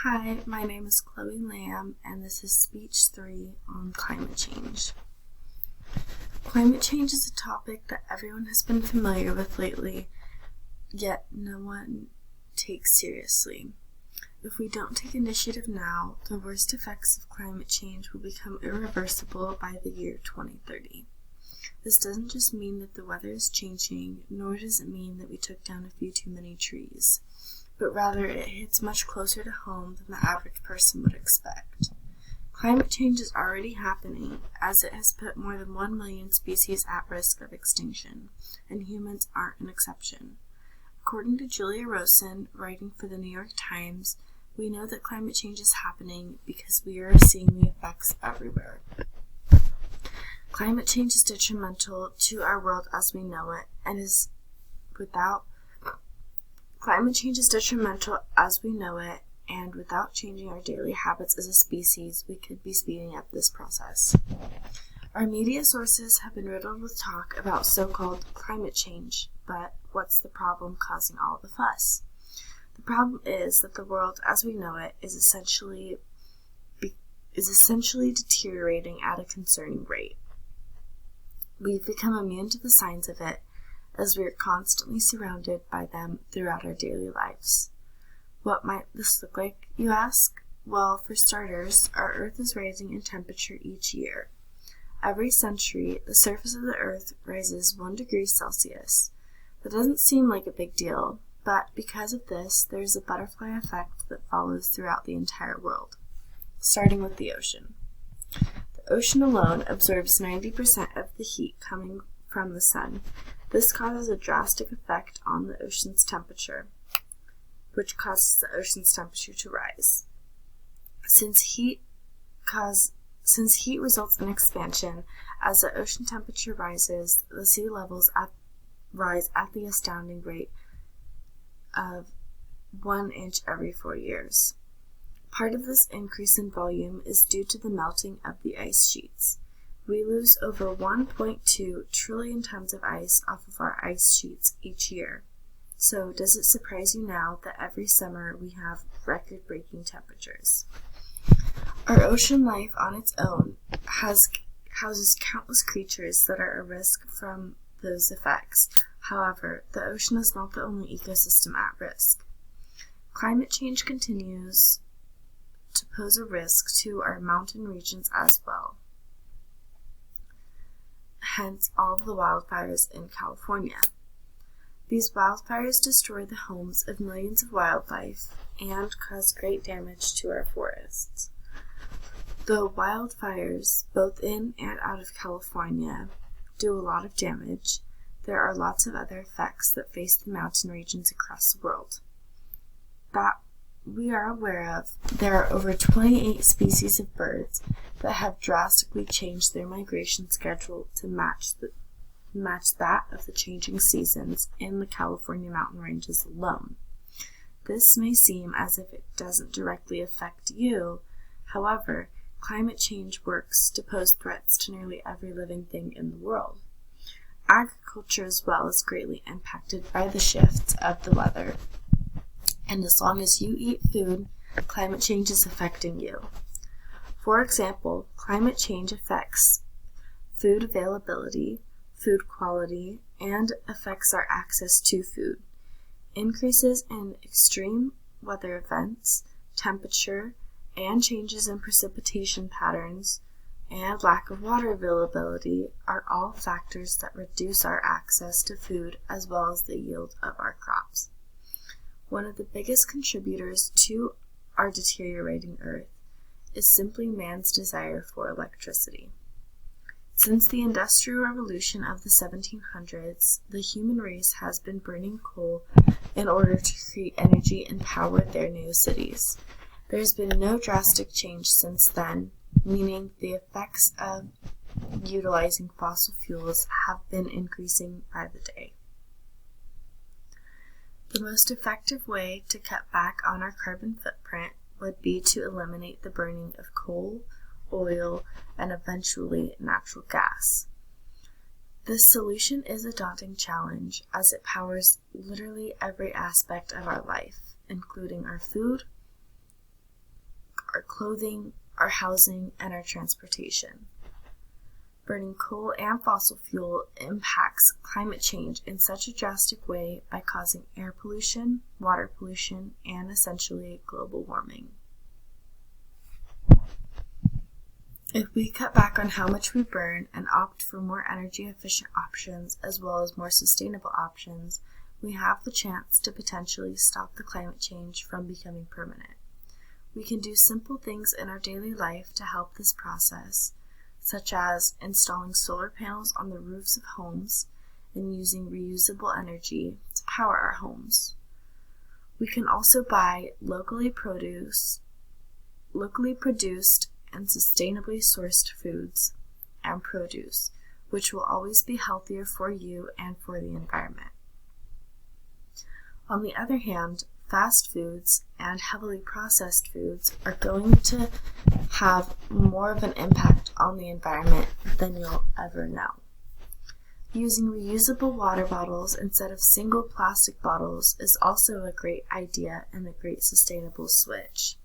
Hi, my name is Chloe Lamb, and this is Speech 3 on climate change. Climate change is a topic that everyone has been familiar with lately, yet no one takes seriously. If we don't take initiative now, the worst effects of climate change will become irreversible by the year 2030. This doesn't just mean that the weather is changing, nor does it mean that we took down a few too many trees, but rather it hits much closer to home than the average person would expect. Climate change is already happening, as it has put more than 1 million species at risk of extinction, and humans aren't an exception. According to Julia Rosen, writing for the New York Times, we know that climate change is happening because we are seeing the effects everywhere. Climate change is detrimental to our world as we know it, Climate change is detrimental as we know it, and without changing our daily habits as a species, we could be speeding up this process. Our media sources have been riddled with talk about so-called climate change, but what's the problem causing all the fuss? The problem is that the world as we know it is essentially deteriorating at a concerning rate. We've become immune to the signs of it, as we are constantly surrounded by them throughout our daily lives. What might this look like, you ask? Well, for starters, our Earth is rising in temperature each year. Every century, the surface of the Earth rises 1 degree Celsius. That doesn't seem like a big deal, but because of this, there's a butterfly effect that follows throughout the entire world, starting with the ocean. The ocean alone absorbs 90% of the heat coming from the sun. This causes a drastic effect on the ocean's temperature, which causes the ocean's temperature to rise. Since heat results in expansion, as the ocean temperature rises, the sea levels rise at the astounding rate of 1 inch every 4 years. Part of this increase in volume is due to the melting of the ice sheets. We lose over 1.2 trillion tons of ice off of our ice sheets each year. So does it surprise you now that every summer we have record-breaking temperatures? Our ocean life on its own houses countless creatures that are at risk from those effects. However, the ocean is not the only ecosystem at risk. Climate change continues to pose a risk to our mountain regions as well. Hence all of the wildfires in California. These wildfires destroy the homes of millions of wildlife and cause great damage to our forests. Though wildfires, both in and out of California, do a lot of damage, there are lots of other effects that face the mountain regions across the world. That we are aware of, there are over 28 species of birds that have drastically changed their migration schedule to match that of the changing seasons in the California mountain ranges alone. This may seem as if it doesn't directly affect you. However, climate change works to pose threats to nearly every living thing in the world. Agriculture as well is greatly impacted by the shifts of the weather. And as long as you eat food, climate change is affecting you. For example, climate change affects food availability, food quality, and affects our access to food. Increases in extreme weather events, temperature, and changes in precipitation patterns, and lack of water availability are all factors that reduce our access to food as well as the yield of our crops. One of the biggest contributors to our deteriorating Earth is simply man's desire for electricity. Since the Industrial Revolution of the 1700s, the human race has been burning coal in order to create energy and power their new cities. There has been no drastic change since then, meaning the effects of utilizing fossil fuels have been increasing by the day. The most effective way to cut back on our carbon footprint would be to eliminate the burning of coal, oil, and eventually natural gas. This solution is a daunting challenge as it powers literally every aspect of our life, including our food, our clothing, our housing, and our transportation. Burning coal and fossil fuel impacts climate change in such a drastic way by causing air pollution, water pollution, and essentially global warming. If we cut back on how much we burn and opt for more energy efficient options as well as more sustainable options, we have the chance to potentially stop the climate change from becoming permanent. We can do simple things in our daily life to help this process, such as installing solar panels on the roofs of homes and using reusable energy to power our homes. We can also buy locally produced and sustainably sourced foods and produce, which will always be healthier for you and for the environment. On the other hand, fast foods and heavily processed foods are going to have more of an impact on the environment than you'll ever know. Using reusable water bottles instead of single plastic bottles is also a great idea and a great sustainable switch.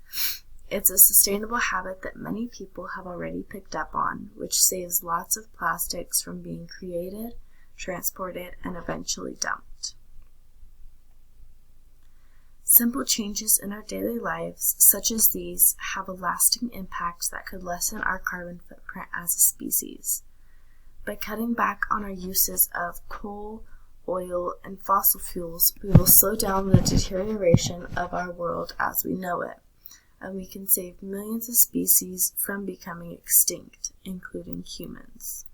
It's a sustainable habit that many people have already picked up on, which saves lots of plastics from being created, transported, and eventually dumped. Simple changes in our daily lives, such as these, have a lasting impact that could lessen our carbon footprint as a species. By cutting back on our uses of coal, oil, and fossil fuels, we will slow down the deterioration of our world as we know it, and we can save millions of species from becoming extinct, including humans.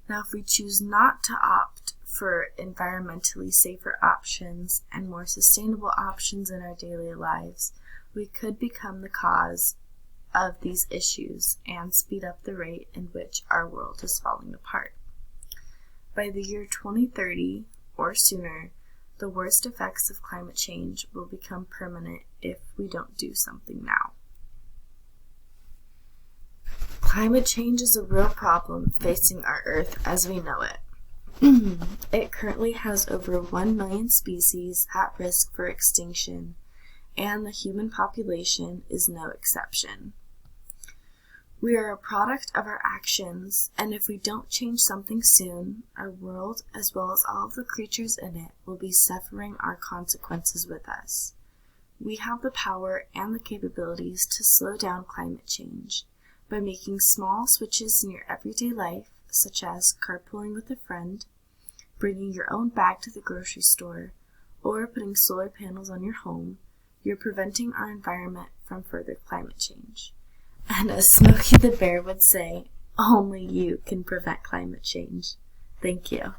Now, if we choose not to opt for environmentally safer options and more sustainable options in our daily lives, we could become the cause of these issues and speed up the rate in which our world is falling apart. By the year 2030 or sooner, the worst effects of climate change will become permanent if we don't do something now. Climate change is a real problem facing our Earth as we know it. It currently has over 1 million species at risk for extinction, and the human population is no exception. We are a product of our actions, and if we don't change something soon, our world, as well as all of the creatures in it, will be suffering our consequences with us. We have the power and the capabilities to slow down climate change by making small switches in your everyday life, such as carpooling with a friend, bringing your own bag to the grocery store, or putting solar panels on your home. You're preventing our environment from further climate change. And as Smokey the Bear would say, only you can prevent climate change. Thank you.